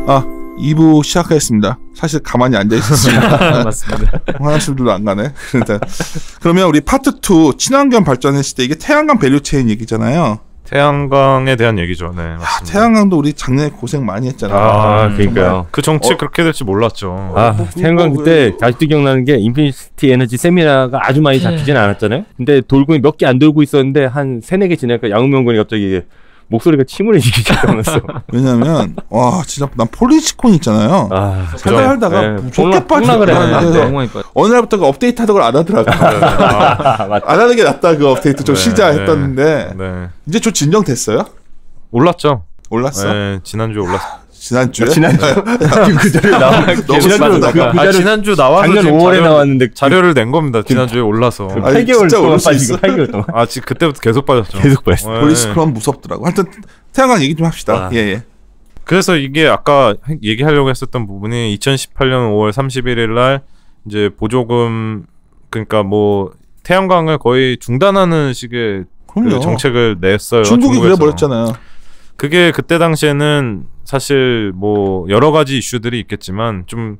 2부 시작하겠습니다. 사실 가만히 앉아있었습니다. 맞습니다. 화장실도 안 가네. 그러면 우리 파트 2 친환경 발전의 시대, 이게 태양광 밸류체인 얘기잖아요. 태양광에 대한 얘기죠. 네, 맞습니다. 태양광도 우리 작년에 고생 많이 했잖아요. 그러니까요. 그 정치 그렇게 될지 몰랐죠. 태양광 그때 아직도 기억나는 게 인피니티 에너지 세미나가 아주 많이 잡히진 않았잖아요. 근데 돌고 몇 개 안 돌고 있었는데 한 3-4개 지나니까 양우명군이 갑자기 목소리가 침울해지기 시작하면서. 왜냐면 진짜 난 폴리시콘 있잖아요. 살다가 좋게 빠지고 어느 날부터가 업데이트 하던 걸 안 하더라고요. 안 하는 게 낫다, 그 업데이트 좀 쉬자 했었는데 이제 좀 진정됐어요? 올랐죠. 올랐어? 네, 지난주에 올랐어. 지난주에? 그 자료에 나와. 지난주 나와서 작년 5월에 나왔는데 자료를 낸 겁니다. 지난주에 올라서. 8개월 동안 빠지고 8개월 동안. 지금 그때부터 계속 빠졌죠. 계속 빠졌어. 폴리시콘 무섭더라고. 하여튼 태양광 얘기 좀 합시다. 예. 그래서 이게 아까 얘기하려고 했었던 부분이 2018년 5월 31일 날 이제 보조금, 그러니까 뭐 태양광을 거의 중단하는 식의 그 정책을 냈어요. 중국이 그래버렸잖아요. 그게 그때 당시에는 사실 뭐 여러 가지 이슈들이 있겠지만 좀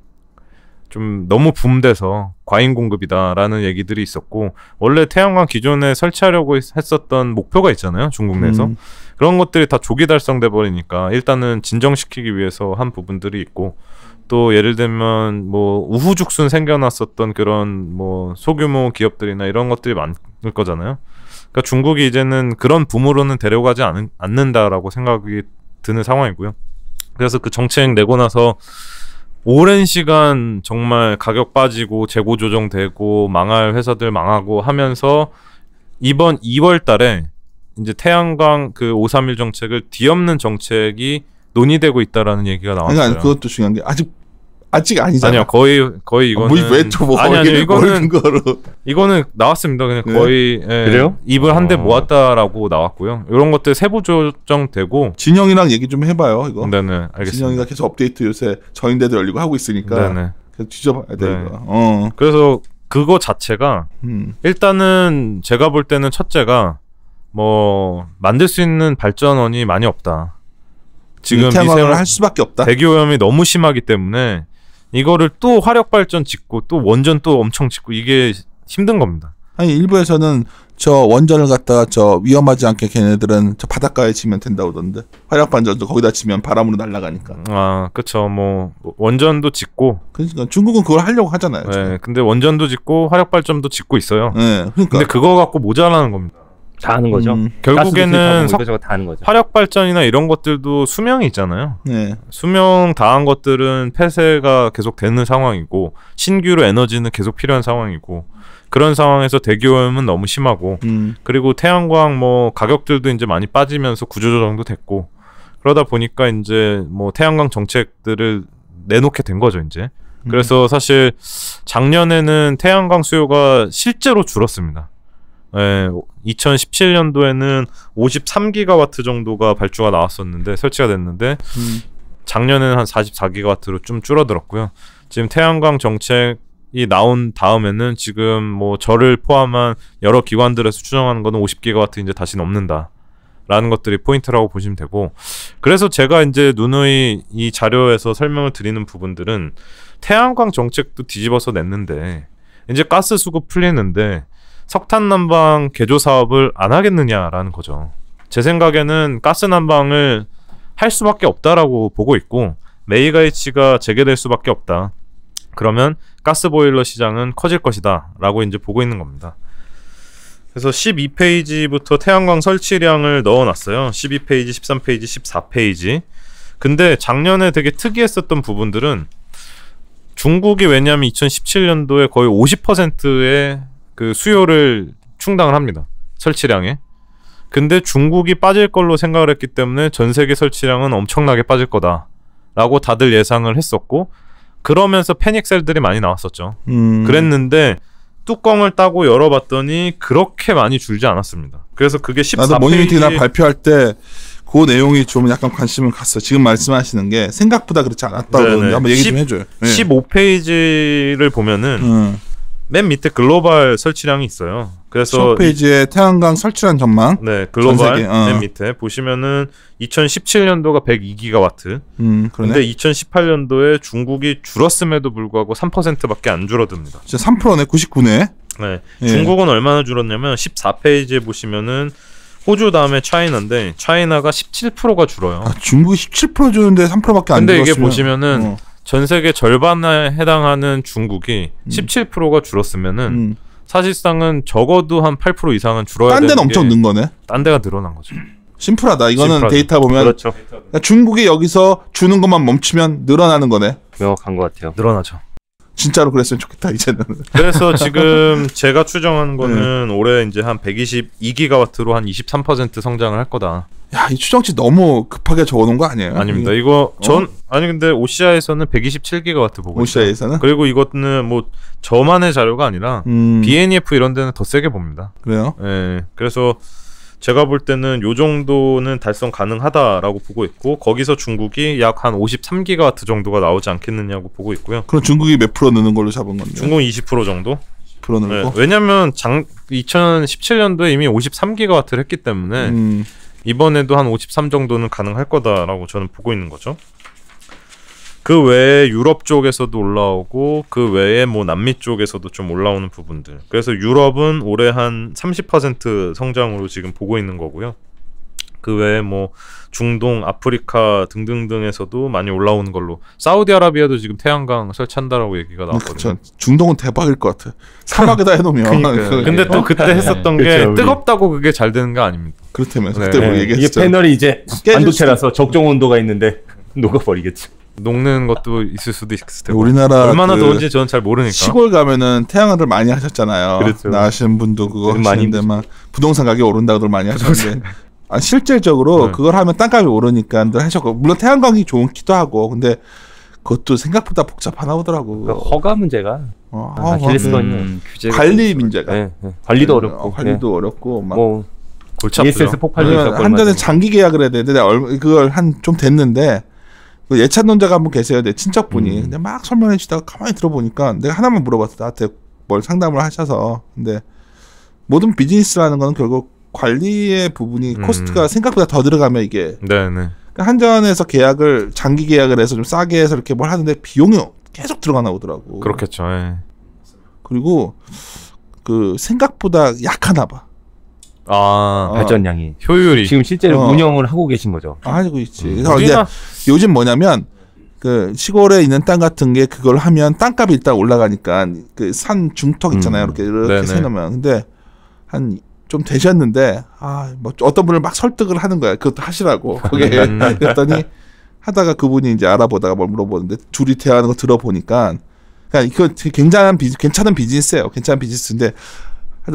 너무 붐돼서 과잉 공급이다라는 얘기들이 있었고, 원래 태양광 기존에 설치하려고 했었던 목표가 있잖아요, 중국 내에서. 그런 것들이 다 조기 달성돼 버리니까 일단은 진정시키기 위해서 한 부분들이 있고, 또 예를 들면 뭐 우후죽순 생겨났었던 그런 뭐 소규모 기업들이나 이런 것들이 많을 거잖아요. 그러니까 중국이 이제는 그런 붐으로는 데려가지 않는다라고 생각이 드는 상황이고요. 그래서 그 정책 내고 나서 오랜 시간 정말 가격 빠지고 재고 조정되고 망할 회사들 망하고 하면서 이번 2월 달에 이제 태양광 그 531 정책을 뒤엎는 정책이 논의되고 있다라는 얘기가 나왔어요. 아니, 그것도 중요한 게 아직 아니잖아요. 아니요, 거의 이거는 왜 또 뭐 아니요, 이거는 나왔습니다. 그냥 거의 그래요? 입을 한 대 모았다라고 나왔고요. 이런 것들 세부 조정되고. 진영이랑 얘기 좀 해봐요, 이거. 네네, 알겠습니다. 진영이가 계속 업데이트 요새 저인대도 열리고 하고 있으니까. 네네. 계속 뒤져봐야 돼. 이거. 그래서 그거 자체가 일단은 제가 볼 때는 첫째가 뭐 만들 수 있는 발전원이 많이 없다. 지금 태양광을 할 수밖에 없다. 대기오염이 너무 심하기 때문에 이거를 또 화력 발전 짓고 또 원전 또 엄청 짓고 이게 힘든 겁니다. 아니, 일부에서는 저 원전을 갖다가 저 위험하지 않게 걔네들은 저 바닷가에 지면 된다고 하던데, 화력 발전도 거기다 지면 바람으로 날아가니까. 그렇죠. 뭐 원전도 짓고. 그러니까 중국은 그걸 하려고 하잖아요. 네, 근데 원전도 짓고 화력 발전도 짓고 있어요. 네, 그러니까. 근데 그거 갖고 모자라는 겁니다. 다 하는 거죠. 결국에는 다 하는 거죠. 화력 발전이나 이런 것들도 수명이 있잖아요. 네. 수명 다한 것들은 폐쇄가 계속 되는 상황이고, 신규로 에너지는 계속 필요한 상황이고, 그런 상황에서 대기오염은 너무 심하고, 그리고 태양광 뭐 가격들도 이제 많이 빠지면서 구조조정도 됐고, 그러다 보니까 이제 뭐 태양광 정책들을 내놓게 된 거죠, 이제. 그래서 사실 작년에는 태양광 수요가 실제로 줄었습니다. 2017년도에는 53기가와트 정도가 발주가 나왔었는데, 설치가 됐는데 작년에는 한 44기가와트로 좀 줄어들었고요. 지금 태양광 정책이 나온 다음에는 지금 뭐 저를 포함한 여러 기관들에서 추정하는 거는 50기가와트 이제 다시 넘는다 라는 것들이 포인트라고 보시면 되고, 그래서 제가 이제 누누이 이 자료에서 설명을 드리는 부분들은 태양광 정책도 뒤집어서 냈는데 이제 가스 수급 풀리는데 석탄 난방 개조 사업을 안 하겠느냐라는 거죠. 제 생각에는 가스 난방을 할 수밖에 없다라고 보고 있고, 메이가이치가 재개될 수밖에 없다. 그러면 가스 보일러 시장은 커질 것이다 라고 이제 보고 있는 겁니다. 그래서 12페이지부터 태양광 설치량을 넣어놨어요. 12페이지, 13페이지, 14페이지. 근데 작년에 되게 특이했었던 부분들은 중국이 왜냐하면 2017년도에 거의 50%의 그 수요를 충당을 합니다. 설치량에. 근데 중국이 빠질 걸로 생각을 했기 때문에 전 세계 설치량은 엄청나게 빠질 거다 라고 다들 예상을 했었고, 그러면서 패닉셀들이 많이 나왔었죠. 그랬는데 뚜껑을 따고 열어봤더니 그렇게 많이 줄지 않았습니다. 그래서 그게 14페이지. 나도 모니터나 발표할 때 그 내용이 좀 약간 관심을 갔어. 지금 말씀하시는 게 생각보다 그렇지 않았다고. 한번 얘기 좀 해줘요. 15페이지를 보면은 맨 밑에 글로벌 설치량이 있어요. 그래서 페이지에 태양광 설치량 전망. 네, 글로벌 맨 밑에 보시면은 2017년도가 102기가와트. 그런데 2018년도에 중국이 줄었음에도 불구하고 3%밖에 안 줄어듭니다. 진짜 3%네, 99네. 네, 예. 중국은 얼마나 줄었냐면 14페이지에 보시면은 호주 다음에 차이나인데 차이나가 17%가 줄어요. 아, 중국이 17% 주는데 3%밖에 안 줄었으면. 근데 이게 보시면은 전 세계 절반에 해당하는 중국이 17%가 줄었으면은 사실상은 적어도 한 8% 이상은 줄어야 되는 게 딴 데는 엄청 는 거네. 딴 데가 늘어난 거죠. 심플하다. 이거는 심플하죠. 데이터 보면 그렇죠. 중국이 여기서 주는 것만 멈추면 늘어나는 거네. 명확한 것 같아요. 늘어나죠. 진짜로 그랬으면 좋겠다 이제는. 그래서 지금 제가 추정하는 거는 올해 이제 한 122기가와트로 한 23% 성장을 할 거다. 야, 이 추정치 너무 급하게 적어놓은 거 아니에요? 아닙니다. 이거 아니 근데 오시아에서는 127기가와트 보고 오시아에서는? 그리고 이거는 뭐 저만의 자료가 아니라 BNEF 이런 데는 더 세게 봅니다. 그래요? 네. 그래서 제가 볼 때는 요 정도는 달성 가능하다라고 보고 있고 거기서 중국이 약 한 53기가와트 정도가 나오지 않겠느냐고 보고 있고요. 그럼 중국이 몇 프로 느는 걸로 잡은 건데? 중국은 20% 정도? 20% 늘고? 네, 왜냐면 2017년도에 이미 53기가와트를 했기 때문에 이번에도 한 53 정도는 가능할 거다라고 저는 보고 있는 거죠. 그 외에 유럽 쪽에서도 올라오고 그 외에 뭐 남미 쪽에서도 좀 올라오는 부분들. 그래서 유럽은 올해 한 30% 성장으로 지금 보고 있는 거고요. 그 외에 뭐 중동, 아프리카 등등등에서도 많이 올라오는 걸로. 사우디아라비아도 지금 태양광 설치한다라고 얘기가 나왔거든요. 중동은 대박일 것 같아. 사막에다 해놓으면. 근데 또 그때 했었던 게 뜨겁다고 그게 잘 되는 게 아닙니다. 그렇다면서 그때 뭐 얘기했죠. 이게 패널이 이제 반도체라서 적정 온도가 있는데 녹아버리겠죠. 녹는 것도 있을 수도 있을 테고. 우리나라 얼마나 더운지 저는 잘 모르니까. 시골 가면은 태양광을 많이 하셨잖아요. 그렇죠. 나시는 분도 그거 하시는데 막 부동산 가격이 오른다고들 많이 하셨는데 실질적으로 그걸 하면 땅값이 오르니까들 하셨고 물론 태양광이 좋기도 하고 근데 그것도 생각보다 복잡하나 보더라고. 그러니까 허가 문제가 관리 문제가. 네. 관리도 어렵고 관리도 어렵고 막 골치 아프죠. ESS 폭발도 있었고 한 잔에 장기 계약을 해야 되는데 그걸 한 좀 됐는데 그 예찬론자가 한분 계세요. 내 친척분이. 근데 막 설명해 주다가 가만히 들어보니까 내가 하나만 물어봤어. 나한테 뭘 상담을 하셔서. 근데 모든 비즈니스라는 건 결국 관리의 부분이 코스트가 생각보다 더 들어가면 이게 네네. 한전에서 계약을 장기 계약을 해서 좀 싸게 해서 이렇게 뭘 하는데 비용이 계속 들어가나 보더라고. 그렇겠죠. 예. 그리고 그 생각보다 약하나 봐. 발전량이 효율이 지금 실제로 운영을 하고 계신 거죠. 알고 있지. 그래서 이제 요즘 뭐냐면 그 시골에 있는 땅 같은 게 그걸 하면 땅값이 일단 올라가니까 그 산 중턱 있잖아요. 이렇게 세놓으면 근데 한 좀 되셨는데 뭐 어떤 분을 막 설득을 하는 거야. 그것도 하시라고. 그게 그랬더니 하다가 그분이 이제 알아보다가 뭘 물어보는데 둘이 대화하는 거 들어보니까 그러니까 이거 괜찮은 비즈니스예요. 괜찮은 비즈니스인데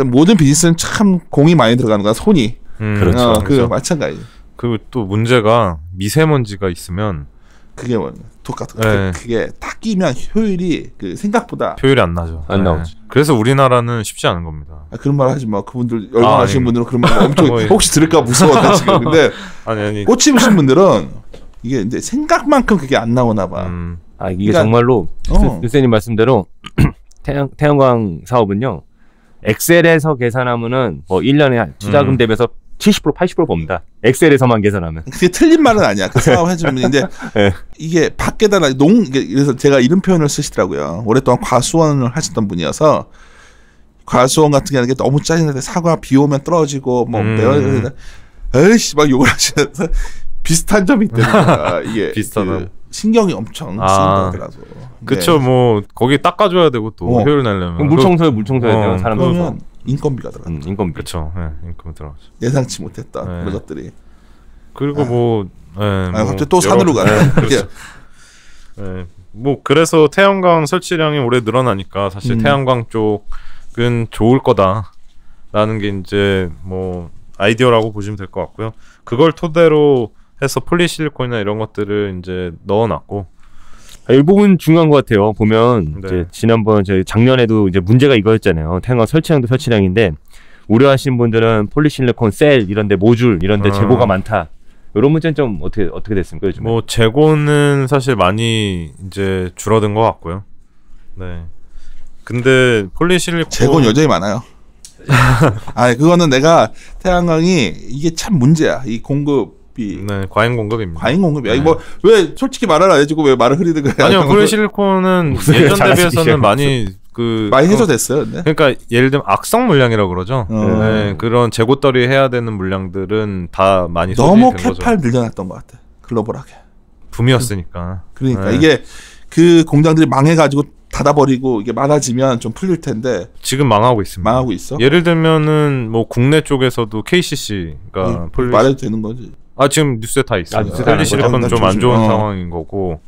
모든 비즈니스는 참 공이 많이 들어가는 거야. 손이. 그렇죠. 그렇죠. 마찬가지. 그리고 또 문제가 미세먼지가 있으면 그게 똑같아. 그게 다 끼면 효율이 그 생각보다 효율이 안 나죠. 안 나오죠. 그래서 우리나라는 쉽지 않은 겁니다. 그런 말 하지 마. 그분들 얼마나 하시는 분들은 그런 말 엄청 혹시 들을까 무서워 지금. 근데 아니 꽂히신 분들은 이게 이제 생각만큼 그게 안 나오나 봐. 이게 그러니까, 정말로 유세님 말씀대로 태양광 사업은요. 엑셀에서 계산하면은 뭐 1년에 투자금 대비해서 70% 80% 봅니다. 엑셀에서만 계산하면. 그게 틀린 말은 아니야. 그 사업 해주면 근데 이게 밖에다 그래서 제가 이런 표현을 쓰시더라고요. 오랫동안 과수원을 하셨던 분이어서 과수원 같은 게 하는 게 너무 짜증나는데 사과 비 오면 떨어지고 뭐 에이씨 막 욕을 하시면서 비슷한 점이 있다니까 이게 비슷하다. 신경이 엄청 쓰인다더라고. 그쵸. 뭐 거기 닦아줘야 되고 또 효율 내려면 물 청소해야 돼요. 사람들. 그러면 인건비가 들어가. 인건비. 그렇죠. 인건비 들어가죠. 예상치 못했던 그런 것들이. 그리고 갑자기 또 산으로 가네. 그렇죠. 뭐 그래서 태양광 설치량이 올해 늘어나니까 사실 태양광 쪽은 좋을 거다라는 게 이제 뭐 아이디어라고 보시면 될 것 같고요. 그걸 토대로 해서 폴리실리콘이나 이런 것들을 이제 넣어놨고 일부분 중요한 것 같아요. 보면 이제 지난번 저희 작년에도 이제 문제가 이거였잖아요. 태양광 설치량도 설치량인데 우려하시는 분들은 폴리실리콘 셀 이런데 모듈 이런데 재고가 많다. 이런 문제는 좀 어떻게 됐습니까 요즘에? 뭐 재고는 사실 많이 이제 줄어든 것 같고요. 네. 근데 폴리실리콘 재고는 여전히 많아요. 아, 그거는 내가 태양광이 이게 참 문제야. 이 공급이. 네, 과잉 공급입니다. 과잉 공급이야. 네. 뭐 왜 솔직히 말을 안 해주고 왜 말을 흐리는 거야? 아니요, 폴리실리콘은 예전 대비해서는 많이 많이 해소됐어요. 근데? 그러니까 예를 들면 악성 물량이라고 그러죠. 네, 그런 재고떨이 해야 되는 물량들은 다 많이 너무 캐파를 늘려놨던 것 같아. 글로벌하게. 붐이었으니까. 그러니까 이게 그 공장들이 망해가지고 닫아버리고 이게 많아지면 좀 풀릴 텐데 지금 망하고 있습니다. 망하고 있어? 예를 들면은 뭐 국내 쪽에서도 KCC가 말해도 되는 거지? 아, 지금 뉴스에 다 있어요. 폴리실리콘은 좀 안 좋은 상황인 거고,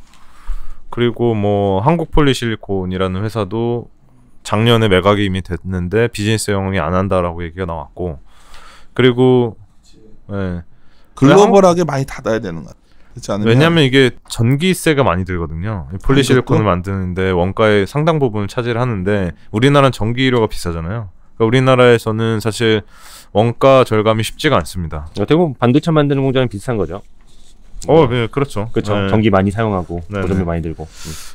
그리고 뭐 한국 폴리실리콘이라는 회사도 작년에 매각이 이미 됐는데 비즈니스 영업이 안 한다라고 얘기가 나왔고, 그리고 네. 글로벌하게 많이 닫아야 되는 것 같아. 왜냐하면 이게 전기세가 많이 들거든요. 폴리실리콘을 만드는데 원가의 상당 부분을 차지하는데 우리나라는 전기료가 비싸잖아요. 그러니까 우리나라에서는 사실 원가 절감이 쉽지가 않습니다. 어떻게 보면 반도체 만드는 공장은 비슷한 거죠. 네, 그렇죠. 그렇죠. 네. 전기 많이 사용하고 보조료 많이 들고.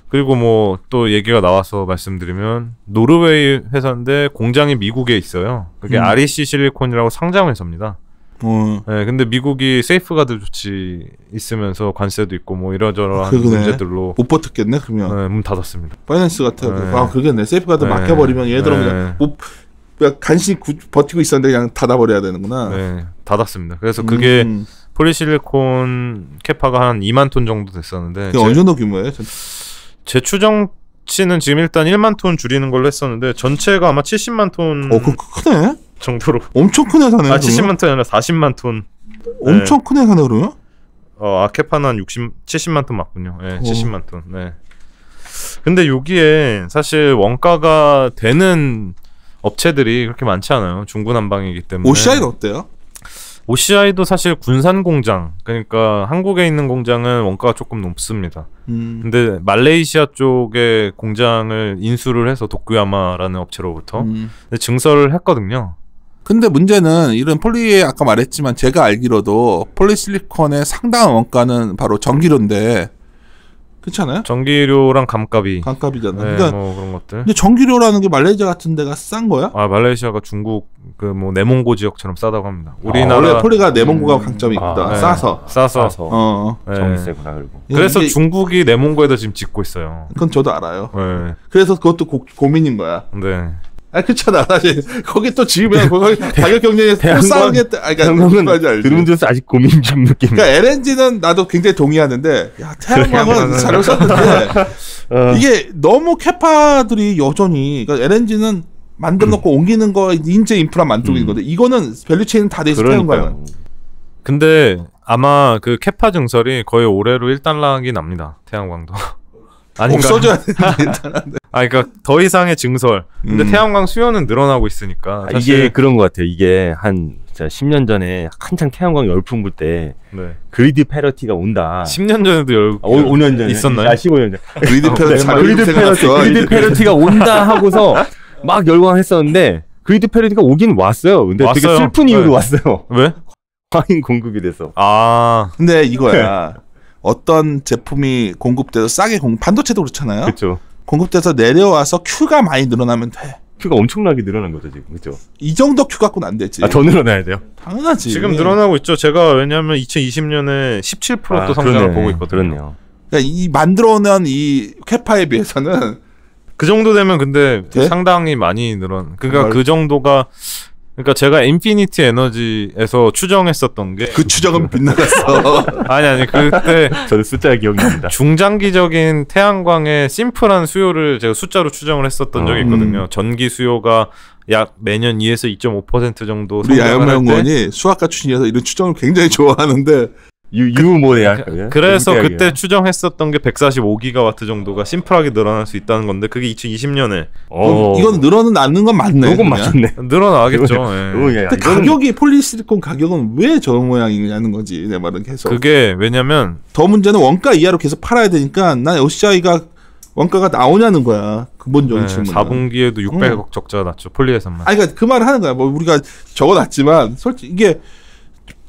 그리고 뭐 또 얘기가 나와서 말씀드리면 노르웨이 회사인데 공장이 미국에 있어요. 그게 REC 실리콘이라고 상장 회사입니다. 네, 근데 미국이 세이프가드 조치 있으면서 관세도 있고 뭐 이러저러한 문제들로 못 버텼겠네 그러면. 네, 문 닫았습니다. 파이낸스 같아. 아, 그러겠네. 세이프가드 막혀버리면 얘들은 그냥 못 간신히 버티고 있었는데 그냥 닫아버려야 되는구나. 네, 닫았습니다. 그래서 그게 폴리실리콘 캐파가 한 2만 톤 정도 됐었는데. 그게 어느 정도 규모예요? 제 추정치는 지금 일단 1만 톤 줄이는 걸로 했었는데 전체가 아마 70만 톤. 그거 크네. 정도로. 엄청 큰 회사네. 70만 톤이 아니라 40만 톤. 엄청 큰 회사네 그러면? 캐파는 한 70만 톤 맞군요. 네, 70만 톤. 네. 근데 여기에 사실 원가가 되는 업체들이 그렇게 많지 않아요. 중구난방이기 때문에. OCI가 어때요? OCI도 사실 군산 공장, 그러니까 한국에 있는 공장은 원가가 조금 높습니다. 근데 말레이시아 쪽에 공장을 인수를 해서 도쿠야마라는 업체로부터 증설을 했거든요. 근데 문제는 이런 폴리에 아까 말했지만 제가 알기로도 폴리실리콘의 상당한 원가는 바로 전기료인데 그렇지 않아요? 전기료랑 감가비잖아요. 네, 그러니까 뭐 그런 것들. 근데 전기료라는 게 말레이시아 같은 데가 싼 거야? 말레이시아가 중국 그 뭐 내몽고 지역처럼 싸다고 합니다. 우리나라 원래 폴리가 내몽고가 강점이 있다. 네. 싸서. 네. 정세구나 그리고. 그래서 중국이 내몽고에다 지금 짓고 있어요. 그건 저도 알아요. 네. 그래서 그것도 고민인 거야. 네. 그렇잖아. 사실 거기 또 지으면 거기 가격 경쟁에서 또 싸우겠다. 그러니까 들으면서 아직 고민 좀 느낌. 그러니까 LNG는 나도 굉장히 동의하는데, 야 태양광은 잘 썼는데 이게 너무 캐파들이 여전히, 그러니까 LNG는 만들어놓고 옮기는 거 인재 인프라 만들고 있거든. 이거는 밸류체인은 다 돼 있어. 태양광은. 근데 아마 그 캐파 증설이 거의 올해로 1단락이 납니다. 태양광도. 없어져야 되는데. 그러니까 더 이상의 증설. 근데 태양광 수요는 늘어나고 있으니까. 이게 그런 것 같아요. 이게 한 10년 전에 한창 태양광 열풍 불 때 그리드 패러티가 온다. 10년 전에도 5년 전에 있었나요? 15년 전. 그리드 패러티가 온다 하고서 막 열광했었는데 그리드 패러티가 오긴 왔어요. 근데 되게 슬픈 이유로 왔어요. 왜? 과잉 공급이 돼서. 근데 이거야. 어떤 제품이 공급돼서 싸게 반도체도 그렇잖아요. 그렇죠. 공급돼서 내려와서 큐가 많이 늘어나면 돼. 큐가 엄청나게 늘어난 거죠 지금. 그렇죠. 이 정도 큐 갖고는 안 되지. 더 늘어나야 돼요? 당연하지. 지금 늘어나고 있죠. 제가 왜냐하면 2020년에 17% 또 성장을 보고 있거든요. 그렇네요. 그러니까 이 만들어낸 이 캐파에 비해서는 그 정도 되면 근데 상당히 많이 그러니까 그 정도가. 그러니까 제가 인피니티 에너지에서 추정했었던 게 그 추정은 빗나갔어. 아니 그때 저도 숫자 기억납니다. 중장기적인 태양광의 심플한 수요를 제가 숫자로 추정을 했었던 적이 있거든요. 전기 수요가 약 매년 2에서 2.5% 정도 우리 야영명 의원이 수학과 출신이어서 이런 추정을 굉장히 좋아하는데 유모대야. 그래서 그때 추정했었던 게 145기가와트 정도가 심플하게 늘어날 수 있다는 건데 그게 2020년에 이건 늘어나는 건 맞네. 그건 맞네. 늘어나겠죠. 근데 가격이 폴리실리콘 가격은 왜 저 모양이냐는 거지. 내 말은 계속. 그게 왜냐면 더 문제는 원가 이하로 계속 팔아야 되니까 난 OCI가 원가가 나오냐는 거야. 근본적인 질문. 4분기에도 600억 적자가 났죠. 폴리에서만. 그러니까 그 말을 하는 거야. 뭐 우리가 적어놨지만 솔직히 이게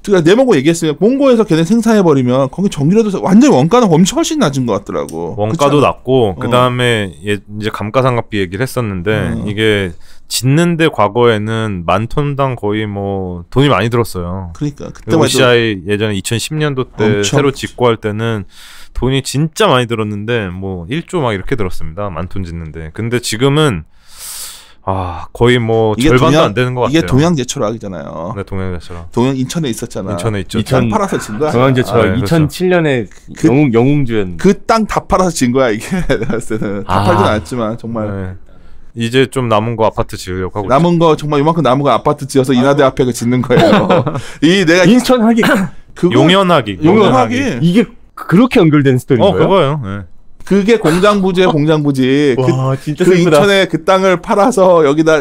제가 네모고 얘기했어요. 몽고에서 걔네 생산해버리면 거기 전기료도 완전히 원가는 엄청 훨씬 낮은 것 같더라고. 원가도 낮고 그 다음에 이제 감가상각비 얘기를 했었는데 이게 짓는데 과거에는 10,000톤당 거의 뭐 돈이 많이 들었어요. 그러니까 그때 OCI 예전에 2010년도 때 엄청 새로 짓고 할 때는 돈이 진짜 많이 들었는데 뭐 1조 막 이렇게 들었습니다. 10,000톤 짓는데. 근데 지금은 거의 뭐 절반도 안 되는 것 같아요. 이게 동양제철학이잖아요. 네, 동양제철학. 인천에 있었잖아. 인천에 있죠. 땅 팔아서 진 거야. 동양제철학 2007년에 영웅주연. 그 땅 다 팔아서 진 거야 이게. 내가 봤을 때는 다 팔진 않았지만 정말. 네. 이제 좀 남은 거 아파트 지으려고 하고 남은 거 정말 이만큼 남은 거 아파트 지어서 인하대 앞에 그 짓는 거예요. 이 내가 인천하기 용현하기 이게 그렇게 연결된 스토리인 거예요? 그거예요. 네. 그게 공장부지에 공장부지. 와, 진짜 그 인천에 그 땅을 팔아서 여기다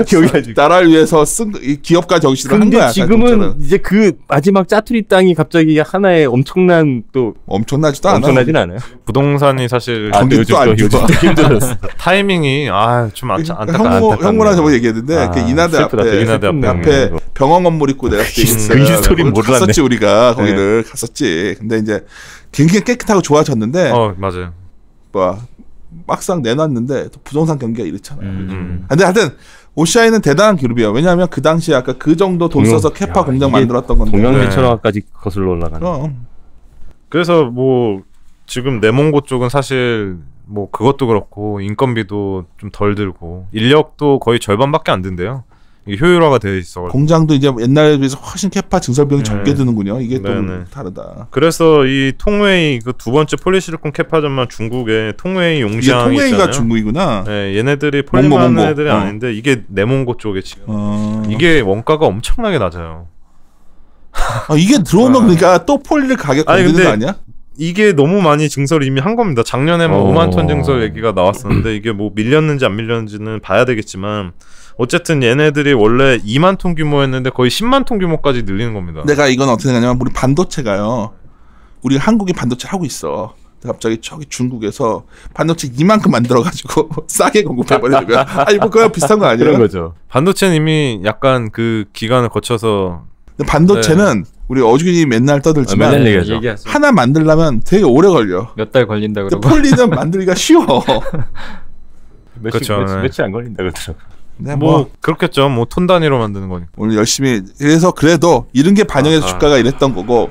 나라를 위해서 쓴 기업가 정신을 한 거야. 근데 지금은 이제 그 마지막 짜투리 땅이 갑자기 하나의 엄청나지도 않아. 엄청나진 않아요. 부동산이 사실 요즘도 안 좋아. 힘들었어. 타이밍이 좀 안타깝다. 형무랑 저번에 얘기했는데 그 인하대 앞에 병원 건물 있고 내가 그 스토리 몰랐네. 갔었지 우리가 거기를 갔었지. 근데 이제 굉장히 깨끗하고 좋아졌는데. 맞아요. 막상 내놨는데 또 부동산 경기가 이렇잖아요. 근데 하여튼 OCI는 대단한 그룹이에요. 왜냐하면 그 당시에 아까 그 정도 돈 써서 캐파 공장 만들었던 건데 동양제철학까지 거슬러 올라가는. 그래서 뭐 지금 내몽고 쪽은 사실 뭐 그것도 그렇고 인건비도 좀 덜 들고 인력도 거의 절반밖에 안 든대요. 이게 효율화가 되어 있어. 공장도 이제 옛날에 비해서 훨씬 캐파 증설비용이 적게 드는군요. 이게 또 다르다. 그래서 이 통웨이 그 두 번째 폴리실리콘 캐파전만 중국에 통웨이 용시항이 통웨이가 있잖아요. 중국이구나. 네, 얘네들이 폴리머는 애들이 아닌데 이게 내몽고 쪽에 지금 이게 원가가 엄청나게 낮아요. 이게 들어오면 그러니까 또 폴리를 가격 건드는 거 아니야? 이게 너무 많이 증설을 이미 한 겁니다. 작년에 뭐 5만 톤 증설 얘기가 나왔었는데 이게 뭐 밀렸는지 안 밀렸는지는 봐야 되겠지만 어쨌든 얘네들이 원래 2만 톤 규모였는데 거의 10만 ton 규모까지 늘리는 겁니다. 내가 이건 어떻게 생각하냐면 우리 반도체가요. 우리 한국이 반도체 하고 있어. 갑자기 저기 중국에서 반도체 이만큼 만들어가지고 싸게 공급해버리는 거야. 뭐 그거 비슷한 거 아니에요? 그런 거죠. 반도체는 이미 약간 그 기간을 거쳐서. 근데 반도체는 우리 어죽이 맨날 떠들지만 하나 만들려면 되게 오래 걸려. 몇 달 걸린다 그러고. 폴리는 만들기가 쉬워. 며칠 안 걸린다 그러더라고. 뭐 그렇겠죠. 뭐 톤 단위로 만드는 거니까. 오늘 열심히 그래도 이런 게 반영해서 주가가 이랬던 거고.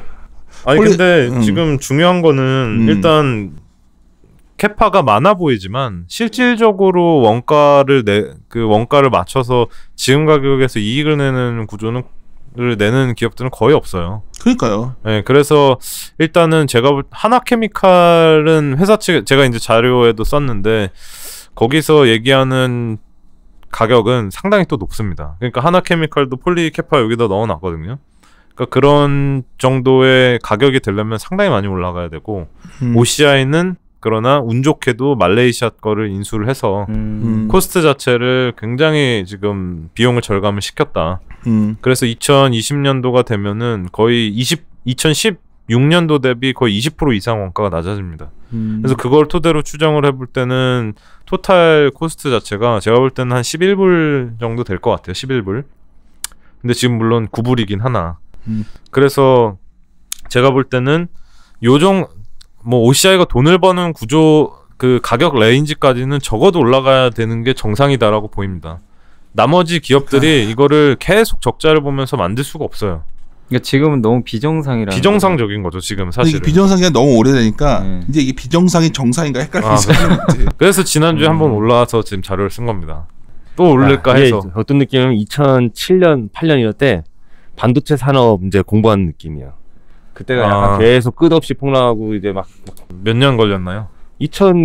근데 지금 중요한 거는 일단 캐파가 많아 보이지만 실질적으로 원가를 맞춰서 지금 가격에서 이익을 내는 구조는 내는 기업들은 거의 없어요. 그러니까요. 네, 그래서 일단은 제가 하나케미칼은 회사 측 제가 이제 자료에도 썼는데 거기서 얘기하는 가격은 상당히 또 높습니다. 그러니까 하나케미칼도 폴리캐파 여기다 넣어놨거든요. 그러니까 그런 정도의 가격이 되려면 상당히 많이 올라가야 되고 OCI는 그러나 운 좋게도 말레이시아 거를 인수를 해서 코스트 자체를 굉장히 지금 비용을 절감을 시켰다. 그래서 2020년도가 되면은 거의 2016년도 대비 거의 20% 이상 원가가 낮아집니다. 그래서 그걸 토대로 추정을 해볼 때는 토탈 코스트 자체가 제가 볼 때는 한 11불 정도 될 것 같아요. 11불. 근데 지금 물론 9불이긴 하나. 그래서 제가 볼 때는 뭐 OCI가 돈을 버는 구조 그 가격 레인지까지는 적어도 올라가야 되는 게 정상이다라고 보입니다. 나머지 기업들이 이거를 계속 적자를 보면서 만들 수가 없어요. 그러니까 지금은 너무 비정상적인 거죠 지금 사실은. 비정상이 너무 오래되니까 이제 이게 비정상이 정상인가 헷갈리기 시작했지. 그래서 지난주에 한번 올라와서 지금 자료를 쓴 겁니다. 또 오를까 해서. 어떤 느낌이면 2007년 8년 이럴 때 반도체 산업 이제 공부하는 느낌이야. 그때가 약간 계속 끝없이 폭락하고 이제 막 몇 년 걸렸나요?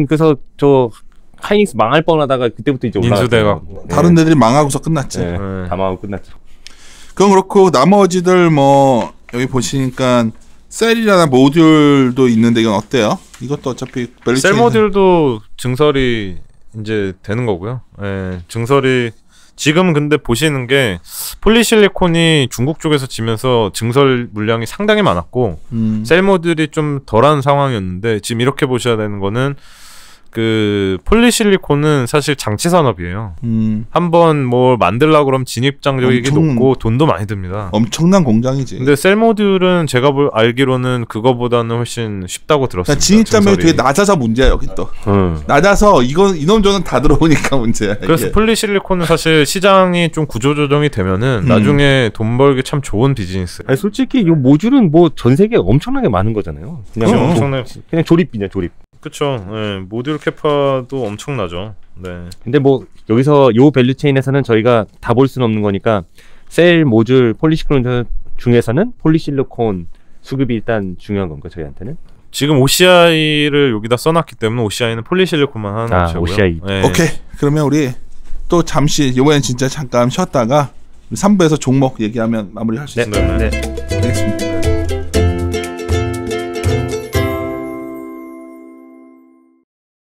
그래서 저 하이닉스 망할 뻔하다가 그때부터 이제 인수돼가고 다른 데들이 망하고서 끝났지. 다 망하고 끝났죠. 그건 그렇고 나머지들 뭐 여기 보시니까 셀이나 모듈도 있는데 이건 어때요? 이것도 어차피 셀 모듈도 증설이 이제 되는 거고요. 증설이 지금 근데 보시는 게 폴리실리콘이 중국 쪽에서 지면서 증설 물량이 상당히 많았고 셀 모듈이 좀 덜한 상황이었는데 지금 이렇게 보셔야 되는 거는 그 폴리실리콘은 사실 장치 산업이에요. 한번 뭘 만들려고 그러면 진입 장벽이 높고 돈도 많이 듭니다. 엄청난 공장이지. 근데 셀 모듈은 제가 알기로는 그거보다는 훨씬 쉽다고 들었습니다. 진입 장벽이 되게 낮아서 문제야 여기 또. 낮아서 이놈저놈 다 들어오니까 문제야. 그래서 이게. 폴리실리콘은 사실 시장이 좀 구조조정이 되면은 나중에 돈 벌기 참 좋은 비즈니스. 아니 솔직히 이 모듈은 뭐 전 세계에 엄청나게 많은 거잖아요. 그냥 조립이냐 조립. 그렇죠. 네, 모듈 캐파도 엄청나죠. 네. 근데 뭐 여기서 요 밸류 체인에서는 저희가 다 볼 수는 없는 거니까 셀 모듈 폴리실리콘 중에서는 폴리실리콘 수급이 일단 중요한 건가 저희한테는? 지금 OCI를 여기다 써놨기 때문에 OCI는 폴리실리콘만 하는 업체고요. OCI. 네. 오케이. 그러면 우리 또 잠시 이번엔 진짜 잠깐 쉬었다가 3부에서 종목 얘기하면 마무리할 수 있습니다. 네. 알겠습니다.